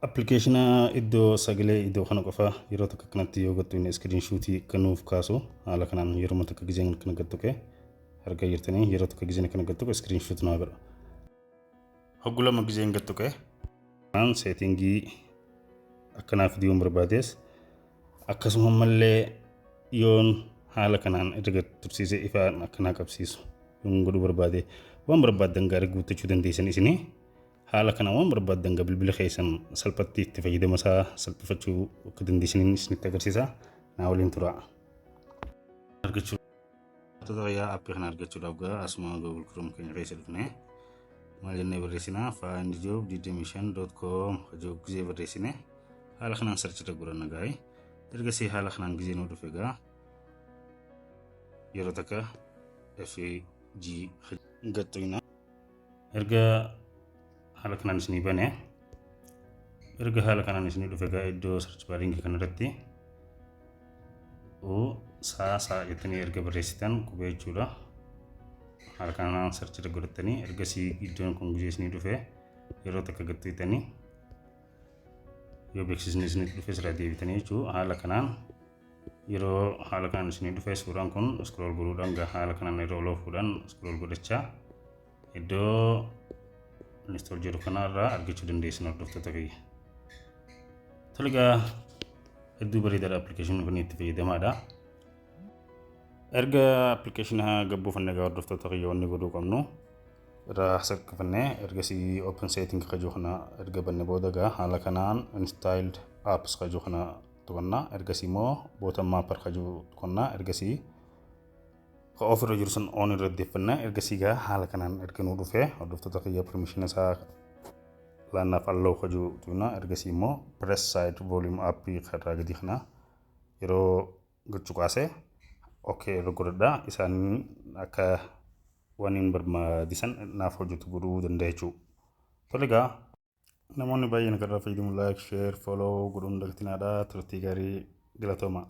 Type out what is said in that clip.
Appilikeeshina iddoo sagalee iddoo kana qofa yeroo tokko kanatti yoo gattu inni iskiriinshuutii kennuuf kaasu haala kanaan yeroo tokko gizeen kana gattu kee argaa jirtanii yeroo tokko gizeen kana gattu iskiriinshuut naa godha. Hoggulama gizeen gattu kee aan seetingii akkanaaf diiwwan barbaadees akkasuma mallee yoon haala kanaan erga tursiisee ifaan akkanaa qabsiisu yoon godhuu barbaade waan barbaadan gaarii guuttachuu dandeessan isinii. Haala kana waan barbaadan bilbila keessan salphatti itti fayyadama isaa salphifachuu akka dandeessaniin isinitti agarsiisa. Naa waliin tura. Argachuu tajaajila appii kana argachuudhaaf gaa asuma Google Chrome keenya keessa dhufnee maal jennee barreessinaa findjob.com hojii gizee barreessine haala kanaan sarchi irra godhanna gaa'e ergasii haala kanaan gizee nuu dhufe gaa yeroo takka FG gattuina erga haala kanaan isinii bane erga haala kanaan isinii dhufe gaa iddoo search baariingii kanarratti saa jettanii erga barreessitan qubee jechuudha. Haala kanaan search irra godhattanii ergasii iddoon kun gizee isinii dhufe yeroo takka gattuitanii yoo beeksisni isinii dhufe sirraa deebitanii jechuudha. Haala kanaan yeroo haala kanaan isinii dhufe suuraan kun scroll godhuudhaan gaa haala kanaan yeroo loofuudhaan scroll godhachaa iddoo install jedhu kanarraa argachuu dandeessan hordoftoota kiyya. Toligaa hedduu bareedaadha appilikeeshinii kun itti fayyadamaadha. Erga appilikeeshina gabbuufannee gaa hordoftoota kiyya wanni godhuu qabnu irraa saqqifannee ergasii open setting kajuu kana erga banne booda gaa haala kanaan installed apps kajuu kana tuqannaa ergasii immoo bottom mapper kajuu tuqannaa ergasii ofirra jiru sun on irra deeffannaa ergasii gaa haala kanaan erga nuu dhufe hordoftoota kiyya permission isaa laannaaf allow kajuu tuqannaa ergasii immoo press side volume up irraa gadi kana yeroo gochuqaase okay irra godhadhaa isaan akka waniin barbaachisan naaf hojjetu godhuu danda'a jechuudha. Toligaa namoonni baay'een kanarraa fayyadamu like share follow godhuun dagtinaadha turtii gaarii galatooma.